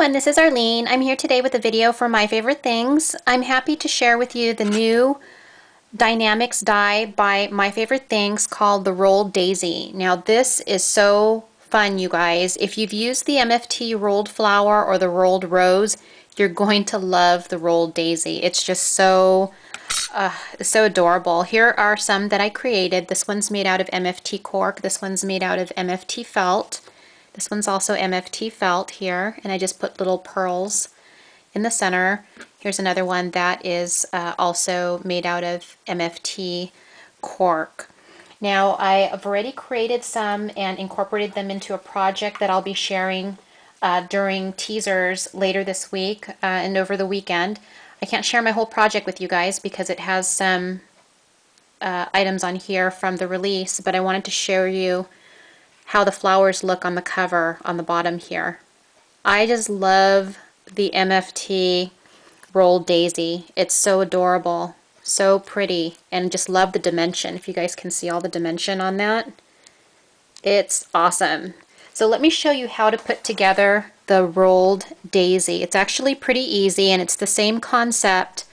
everyone, this is Arlene. I'm here today with a video for My Favorite Things. I'm happy to share with you the new Die-namics die by My Favorite Things called the Rolled Daisy. Now this is so fun, you guys. If you've used the MFT rolled flower or the rolled rose, you're going to love the Rolled Daisy. It's just so adorable. Here are some that I created. This one's made out of MFT cork. This one's made out of MFT felt. This one's also MFT felt here, and I just put little pearls in the center. Here's another one that is also made out of MFT cork. Now I've already created some and incorporated them into a project that I'll be sharing during teasers later this week and over the weekend. I can't share my whole project with you guys because it has some items on here from the release, but I wanted to show you how the flowers look on the cover on the bottom here. I just love the MFT rolled daisy. It's so adorable, so pretty, and just love the dimension. If you guys can see all the dimension on that, it's awesome. So let me show you how to put together the rolled daisy. It's actually pretty easy, and it's the same concept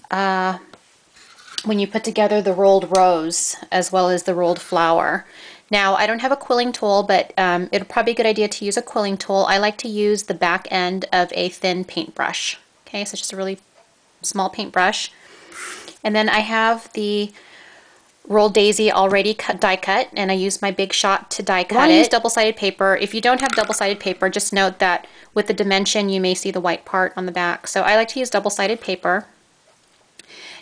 when you put together the rolled rose as well as the rolled flower. Now, I don't have a quilling tool, but it'll probably be a good idea to use a quilling tool. I like to use the back end of a thin paintbrush. Okay, so just a really small paintbrush. And then I have the rolled daisy already die cut, and I use my Big Shot to die cut it. Use double-sided paper. If you don't have double-sided paper, just note that with the dimension, you may see the white part on the back. So I like to use double-sided paper.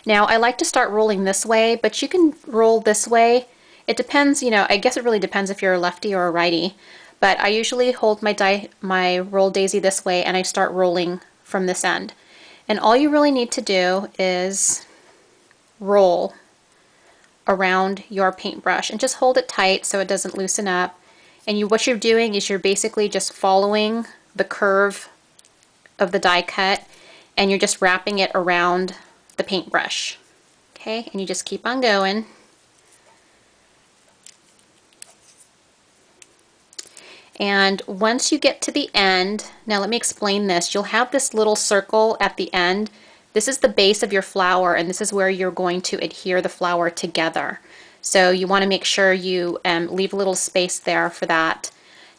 Now, I like to start rolling this way, but you can roll this way. It depends, you know, I guess it really depends if you're a lefty or a righty, but I usually hold my rolled daisy this way and I start rolling from this end. And all you really need to do is roll around your paintbrush and just hold it tight so it doesn't loosen up. And what you're doing is you're basically just following the curve of the die cut, and you're just wrapping it around the paintbrush. Okay, and you just keep on going. And once you get to the end, now let me explain this. You'll have this little circle at the end. This is the base of your flower, and this is where you're going to adhere the flower together. So you want to make sure you leave a little space there for that.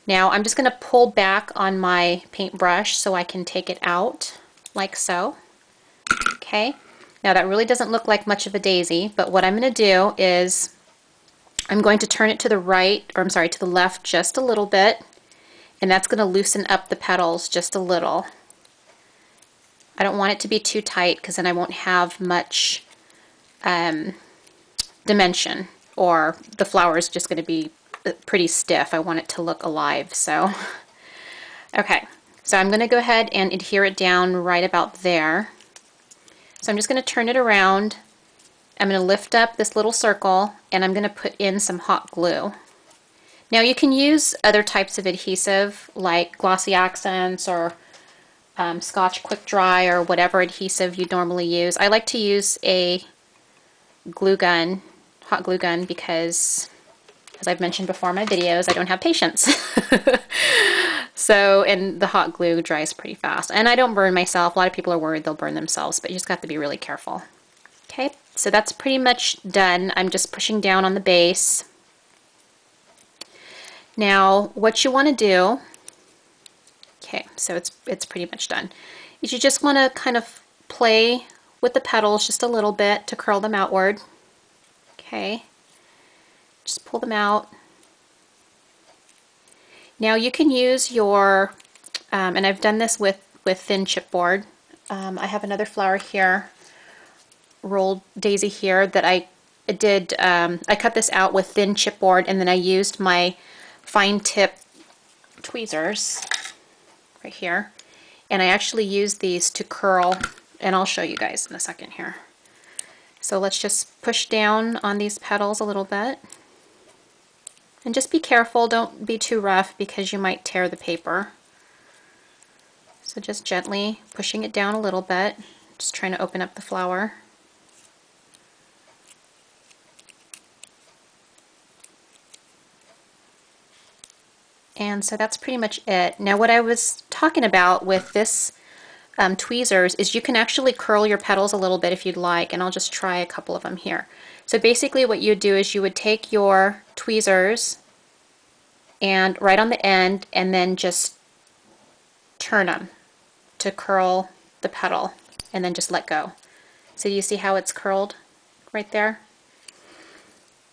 Now I'm just going to pull back on my paintbrush so I can take it out like so. Okay, now that really doesn't look like much of a daisy, but what I'm going to do is I'm going to turn it to the right, or I'm sorry, to the left just a little bit, and that's going to loosen up the petals just a little. I don't want it to be too tight because then I won't have much dimension, or the flower is just going to be pretty stiff. I want it to look alive, so. Okay, so I'm going to go ahead and adhere it down right about there. So I'm just going to turn it around. I'm going to lift up this little circle, and I'm going to put in some hot glue. Now you can use other types of adhesive like Glossy Accents or Scotch Quick Dry or whatever adhesive you normally use. I like to use a glue gun, hot glue gun, because as I've mentioned before in my videos, I don't have patience. So, and the hot glue dries pretty fast. And I don't burn myself. A lot of people are worried they'll burn themselves, but you just got to be really careful. Okay, so that's pretty much done. I'm just pushing down on the base. Now, what you want to do, okay, so it's pretty much done, is you just want to kind of play with the petals just a little bit to curl them outward. Okay, just pull them out. Now you can use your, and I've done this with thin chipboard. I have another flower here, rolled daisy here, that I did, I cut this out with thin chipboard, and then I used my fine tip tweezers right here, and I actually used these to curl, and I'll show you guys in a second here. So let's just push down on these petals a little bit, and just be careful, don't be too rough because you might tear the paper. So just gently pushing it down a little bit, just trying to open up the flower. And so that's pretty much it. Now what I was talking about with this tweezers is you can actually curl your petals a little bit if you'd like, and I'll just try a couple of them here. So basically what you would do is you would take your tweezers and right on the end and then just turn them to curl the petal and then just let go. So you see how it's curled right there?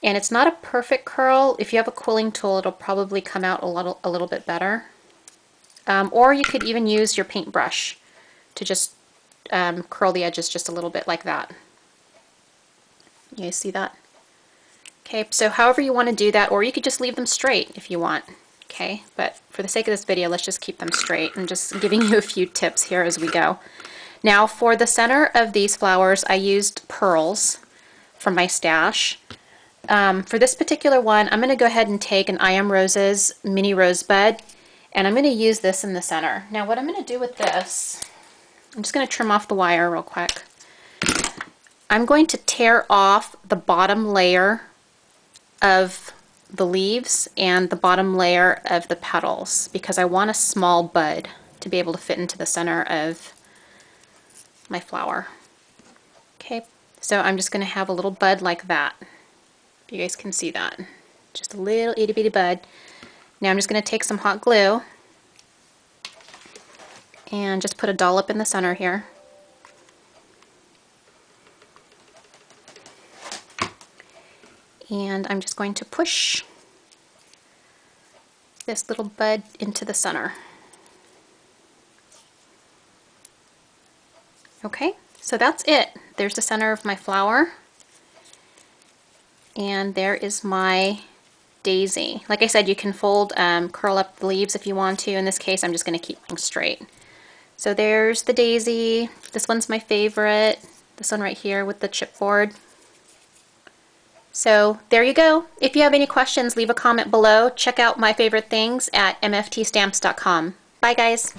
And it's not a perfect curl. If you have a quilling tool, it'll probably come out a little bit better. Or you could even use your paintbrush to just curl the edges just a little bit like that. You guys see that? Okay, so however you want to do that, or you could just leave them straight if you want. Okay, but for the sake of this video, let's just keep them straight. I'm just giving you a few tips here as we go. Now for the center of these flowers, I used pearls from my stash. For this particular one, I'm going to go ahead and take an I Am Roses mini rosebud, and I'm going to use this in the center. Now what I'm going to do with this, I'm just going to trim off the wire real quick. I'm going to tear off the bottom layer of the leaves and the bottom layer of the petals because I want a small bud to be able to fit into the center of my flower. Okay, so I'm just going to have a little bud like that. You guys can see that. Just a little itty bitty bud. Now I'm just going to take some hot glue and just put a dollop in the center here. And I'm just going to push this little bud into the center. Okay, so that's it. There's the center of my flower. And there is my daisy. Like I said, you can fold, curl up the leaves if you want to. In this case, I'm just going to keep them straight. So there's the daisy. This one's my favorite. This one right here with the chipboard. So there you go. If you have any questions, leave a comment below. Check out my favorite things at mftstamps.com. Bye guys.